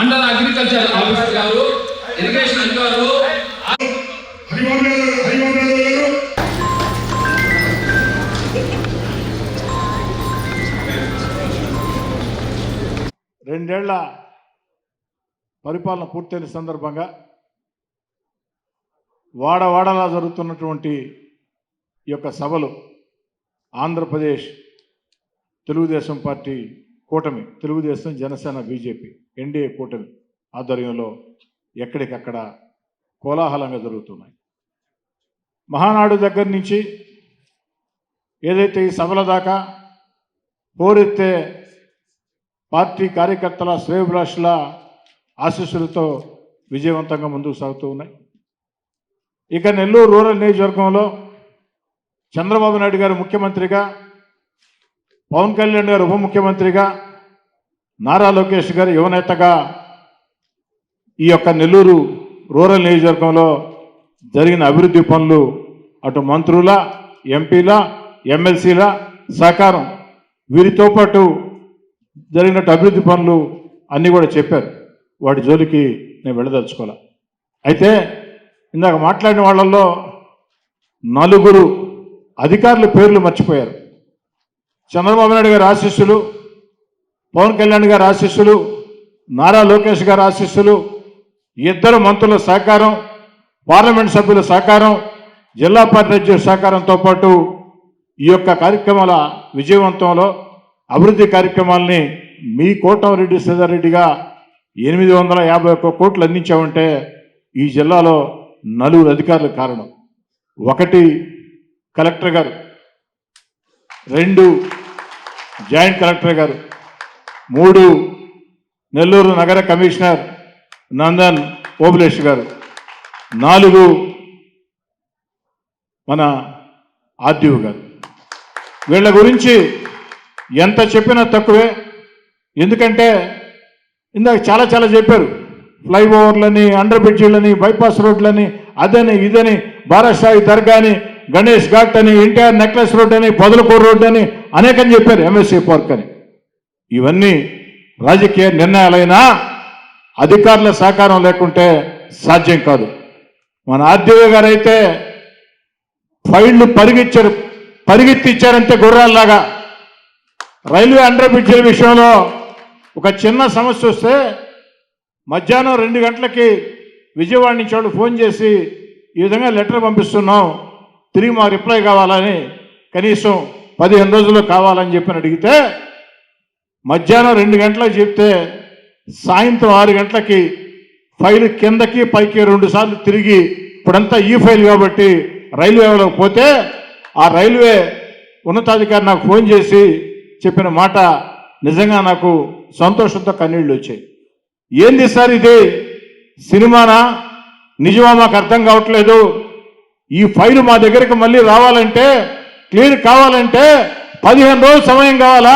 మండల agriculture officer గారు, irrigation అధికారులు, రెండేళ్ల పరిపాలన పూర్తయిన సందర్భంగా వాడవాడలా జరుగుతున్నటువంటి ఈ యొక్క సభలు ఆంధ్రప్రదేశ్ తెలుగుదేశం పార్టీ కూటమి, తెలుగుదేశం జనసేన బీజేపీ ఎన్డీఏ కూటమి ఆధ్వర్యంలో ఎక్కడికక్కడ కోలాహలంగా జరుగుతున్నాయి. మహానాడు దగ్గర నుంచి ఏదైతే ఈ సభల దాకా పోరెత్తే పార్టీ కార్యకర్తల శ్రేయోభిలాషుల ఆశీస్సులతో విజయవంతంగా ముందుకు సాగుతూ ఉన్నాయి. ఇక నెల్లూరు రూరల్ నియోజకవర్గంలో చంద్రబాబు నాయుడు గారు ముఖ్యమంత్రిగా, పవన్ కళ్యాణ్ గారు ఉప ముఖ్యమంత్రిగా, నారా లోకేష్ గారు యువనేతగా ఈ యొక్క నెల్లూరు రూరల్ నియోజకవర్గంలో జరిగిన అభివృద్ధి పనులు అటు మంత్రుల, ఎంపీల, ఎమ్మెల్సీల సహకారం, వీరితో పాటు జరిగినట్టు అభివృద్ధి పనులు అన్నీ కూడా చెప్పారు. వాటి జోలికి నేను వెళ్ళదలుచుకోలే. అయితే ఇందాక మాట్లాడిన వాళ్ళల్లో 4 అధికారుల పేర్లు మర్చిపోయారు. చంద్రబాబు నాయుడు గారి ఆశీస్సులు, పవన్ కళ్యాణ్ గారి ఆశీస్సులు, నారా లోకేష్ గారి ఆశీస్సులు, 2 మంత్రుల సహకారం, పార్లమెంట్ సభ్యుల సహకారం, జిల్లా పార్టీ అధ్యక్షుల సహకారంతో పాటు ఈ యొక్క కార్యక్రమాల విజయవంతంలో అభివృద్ధి కార్యక్రమాలని మీ కోటమిరెడ్డి శ్రీధర్రెడ్డిగా 851 కోట్లు అందించామంటే ఈ జిల్లాలో 4 అధికారుల కారణం. 1 కలెక్టర్ గారు, 2 జాయింట్ కలెక్టర్ గారు, 3 నెల్లూరు నగర కమిషనర్ నందన్ ఓబులేష్ గారు, 4 మన ఆర్డీఓ గారు. వీళ్ళ గురించి ఎంత చెప్పినా తక్కువే. ఎందుకంటే ఇందాక చాలా చెప్పారు. ఫ్లైఓవర్లని, అండర్ బ్రిడ్జీలని, బైపాస్ రోడ్లని, అదని ఇదని, బారాషాయి దర్గాని, గణేష్ ఘాట్ అని, ఎన్టీఆర్ నెక్లెస్ రోడ్ అని, పొదలకూరు రోడ్ అని అనేకం చెప్పారు, ఎంఎస్సీ పార్క్ అని. ఇవన్నీ రాజకీయ నిర్ణయాలైనా అధికారుల సహకారం లేకుంటే సాధ్యం కాదు. మన ఆర్డీఓ గారు అయితే ఫైళ్లు పరిగెత్తిచ్చారంటే గుర్రాల్లాగా. రైల్వే అండర్ బ్రిడ్జిల విషయంలో ఒక చిన్న సమస్య వస్తే మధ్యాహ్నం 2 గంటలకి విజయవాడ నుంచి వాళ్ళు ఫోన్ చేసి ఈ విధంగా లెటర్ పంపిస్తున్నాం, తిరిగి మాకు రిప్లై కావాలని, కనీసం 15 రోజుల్లో కావాలని చెప్పి అడిగితే మధ్యాహ్నం 2 గంటలకు చెప్తే సాయంత్రం 6 గంటలకి ఫైల్ కిందకి పైకి 2 సార్లు తిరిగి, ఇప్పుడంతా ఈ ఫైల్ కాబట్టి రైల్వేలోకి పోతే ఆ రైల్వే ఉన్నతాధికారి నాకు ఫోన్ చేసి చెప్పిన మాట నిజంగా నాకు సంతోషంతో కన్నీళ్ళు వచ్చాయి. ఏంది సార్ ఇది, సినిమానా నిజమా మాకు అర్థం కావట్లేదు. ఈ ఫైలు మా దగ్గరికి మళ్ళీ రావాలంటే, క్లియర్ కావాలంటే 15 రోజులు సమయం కావాలా?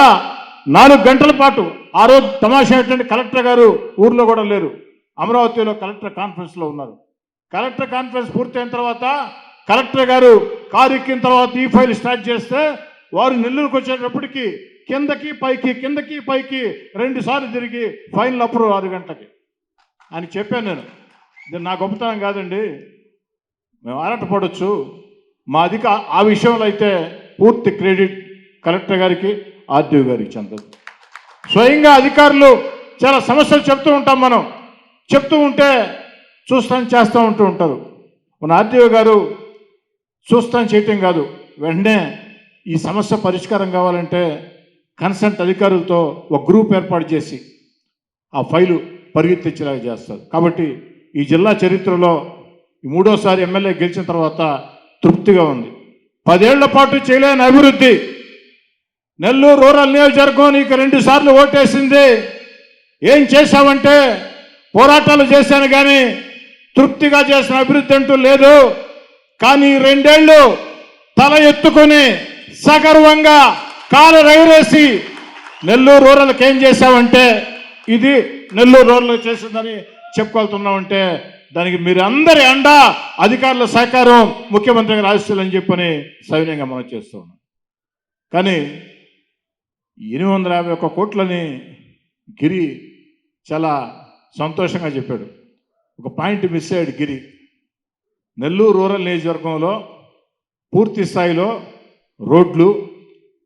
4 గంటల పాటు. ఆ రోజు తమాషా ఏంటంటే కలెక్టర్ గారు ఊర్లో కూడా లేరు, అమరావతిలో కలెక్టర్ కాన్ఫరెన్స్లో ఉన్నారు. కలెక్టర్ కాన్ఫరెన్స్ పూర్తయిన తర్వాత కలెక్టర్ గారు కారు ఎక్కిన తర్వాత ఈ ఫైల్ స్టార్ట్ చేస్తే వారు నెల్లూరుకు వచ్చేటప్పటికి కిందకి పైకి 2 సార్లు తిరిగి ఫైనల్ అప్రూవ్ 6 గంటలకి అని చెప్పాను. నేను ఇది నా గొప్పతనం కాదండి, మేము ఆరాటపడవచ్చు. మా ఆ విషయంలో అయితే పూర్తి క్రెడిట్ కలెక్టర్ గారికి, ఆర్డీఓ గారికి చెందదు. స్వయంగా అధికారులు చాలా సమస్యలు చెప్తూ ఉంటాం, మనం చెప్తూ ఉంటే చేస్తూ ఉంటారు. మన ఆర్డీఓ గారు చేయటం కాదు, వెంటనే ఈ సమస్య పరిష్కారం కావాలంటే కన్సర్ట్ అధికారులతో ఒక గ్రూప్ ఏర్పాటు చేసి ఆ ఫైలు పరిగెత్తించేలాగా చేస్తారు. కాబట్టి ఈ జిల్లా చరిత్రలో 3వసారి ఎమ్మెల్యే గెలిచిన తర్వాత తృప్తిగా ఉంది. 10 ఏళ్ల పాటు చేయలేని అభివృద్ధి, నెల్లూరు రూరల్ నియోజకవర్గం నీకు 2 సార్లు ఓటేసింది. ఏం చేశావంటే పోరాటాలు చేశాను కానీ తృప్తిగా చేసిన అభివృద్ధి అంటూ లేదు. కానీ 2 ఏళ్ళు తల ఎత్తుకొని సగర్వంగా కాలు రైరేసి నెల్లూరు రూరల్కి ఏం చేశావంటే ఇది నెల్లూరు రూరల్ చేసిందని చెప్పుకోలుతున్నామంటే దానికి మీరు అందరి అండ, అధికారుల సహకారం, ముఖ్యమంత్రి గారి ఆశీస్సులు అని చెప్పని సవినయంగా మనం చేస్తూ ఉన్నాం. కానీ 851 కోట్లని గిరి చాలా సంతోషంగా చెప్పాడు. ఒక పాయింట్ మిస్ అయ్యాడు గిరి. నెల్లూరు రూరల్ నియోజకవర్గంలో పూర్తి స్థాయిలో రోడ్లు,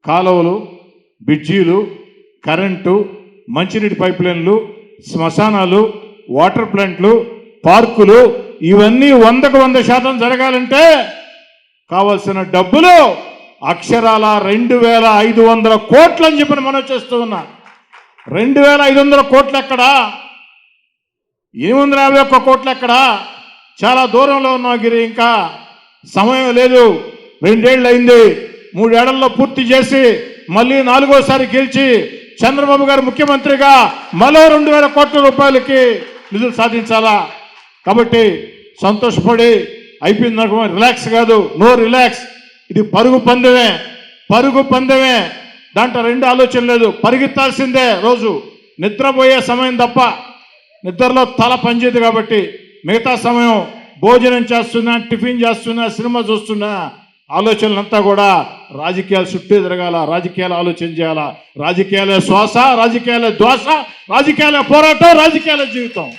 కాలువలు, బ్రిడ్జీలు, కరెంటు, మంచినీటి పైప్ లైన్లు, శ్మశానాలు, వాటర్ ప్లాంట్లు, పార్కులు ఇవన్నీ 100% జరగాలంటే కావాల్సిన డబ్బులు అక్షరాల 2,500 కోట్లు అని చెప్పి మనం చేస్తూ ఉన్నా. 2,500 కోట్లు ఎక్కడా? 851 కోట్లు ఎక్కడా? చాలా దూరంలో ఉన్నాం గిరి. ఇంకా సమయం లేదు. 2 ఏళ్ళు అయింది. 3 ఏళ్లలో పూర్తి చేసి మళ్ళీ 4వసారి గెలిచి చంద్రబాబు గారు ముఖ్యమంత్రిగా మరో 2,000 కోట్ల రూపాయలకి నిధులు సాధించాలా. కాబట్టి సంతోషపడి అయిపోయింది. రిలాక్స్ కాదు, నో రిలాక్స్. ఇది పరుగు పందెమే. దాంట్లో 2 ఆలోచన లేదు. పరిగెత్తాల్సిందే. రోజు నిద్రపోయే సమయం తప్ప నిద్రలో తల పనిచేయదు. కాబట్టి మిగతా సమయం భోజనం చేస్తున్నా, టిఫిన్ చేస్తున్నా, సినిమా చూస్తున్నా, ఆలోచనలంతా కూడా రాజకీయాలు చుట్టూ తిరగాల, రాజకీయాలు ఆలోచన చేయాలా. రాజకీయాలే శ్వాస, రాజకీయాలే ధ్వాస, రాజకీయాలే పోరాటం, రాజకీయాలే జీవితం.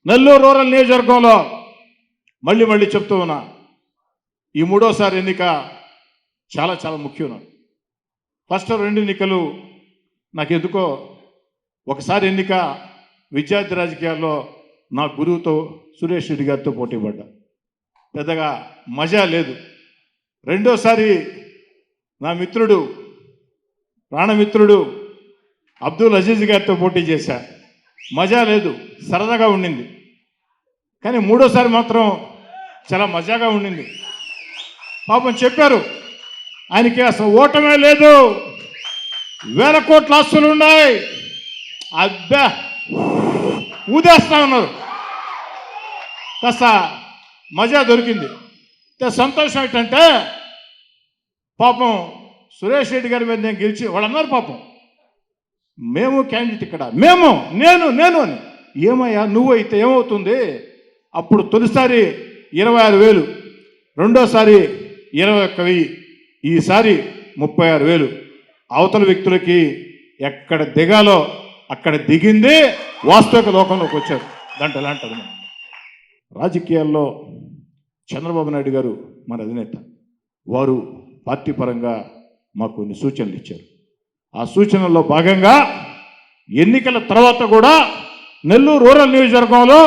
నెల్లూరు రూరల్ నియోజకవర్గంలో మళ్ళీ చెప్తూ ఉన్నా, ఈ 3వసారి ఎన్నిక చాలా చాలా ముఖ్యం. ఫస్ట్ 2 ఎన్నికలు నాకు ఎందుకో, ఒకసారి ఎన్నిక విద్యార్థి రాజకీయాల్లో నా గురువుతో సురేష్ రెడ్డి గారితో పోటీ పడ్డా, పెద్దగా మజా లేదు. 2వసారి నా మిత్రుడు, ప్రాణమిత్రుడు అబ్దుల్ అజీజ్ గారితో పోటీ చేశా, మజా లేదు, సరదాగా ఉండింది. కానీ 3వసారి మాత్రం చాలా మజాగా ఉండింది. పాపం చెప్పారు, ఆయనకి అసలు ఓటమే లేదు, 1000 కోట్ల ఆస్తులు ఉన్నాయి, అబ్బా ఊదేస్తా ఉన్నారు. కాస్త మజా దొరికింది. సంతోషం ఏంటంటే పాపం సురేష్ రెడ్డి గారి మీద నేను గెలిచి వాళ్ళు అన్నారు, పాపం మేము క్యాండిడేట్ ఇక్కడ, నేను అని. ఏమయ్యా నువ్వు అయితే ఏమవుతుంది? అప్పుడు తొలిసారి 26,000, 2వసారి 21,000, ఈసారి 36,000. అవతల వ్యక్తులకి ఎక్కడ దిగాలో అక్కడ దిగింది, వాస్తవిక లోకంలోకి వచ్చారు. దాంట్లో ఎలాంటిది రాజకీయాల్లో చంద్రబాబు నాయుడు గారు మన అధినేత, వారు పార్టీ పరంగా మాకు కొన్ని సూచనలు ఇచ్చారు. ఆ సూచనల్లో భాగంగా ఎన్నికల తర్వాత కూడా నెల్లూరు రూరల్ నియోజకవర్గంలో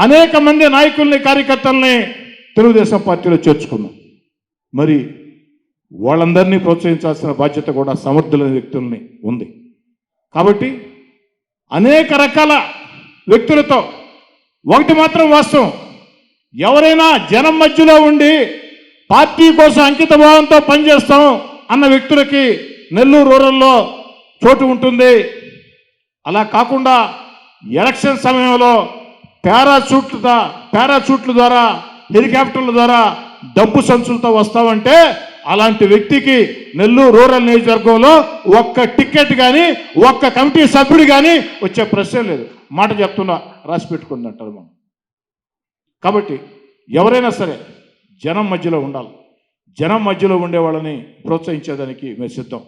అనేక మంది నాయకుల్ని, కార్యకర్తల్ని తెలుగుదేశం పార్టీలో చేర్చుకున్నాం. మరి వాళ్ళందరినీ ప్రోత్సహించాల్సిన బాధ్యత కూడా సమర్థులైన వ్యక్తుల్ని ఉంది. కాబట్టి అనేక రకాల వ్యక్తులతో, ఒకటి మాత్రం వాస్తవం, ఎవరైనా జనం మధ్యలో ఉండి పార్టీ కోసం అంకిత భావంతో పనిచేస్తాం అన్న వ్యక్తులకి నెల్లూరు రూరల్లో చోటు ఉంటుంది. అలా కాకుండా ఎలక్షన్ సమయంలో పారాచూట్ల ద్వారా, హెలికాప్టర్ల ద్వారా డబ్బు సంచులతో వస్తామంటే అలాంటి వ్యక్తికి నెల్లూరు రూరల్ నియోజకవర్గంలో ఒక్క టికెట్ కానీ, ఒక్క కమిటీ సభ్యుడు కానీ వచ్చే ప్రశ్న లేదు. మాట చెప్తున్నా, రాసి పెట్టుకుంది అంటారు మనం. కాబట్టి ఎవరైనా సరే జనం మధ్యలో ఉండాలి. జనం మధ్యలో ఉండే వాళ్ళని ప్రోత్సహించేదానికి మేము సిద్ధం.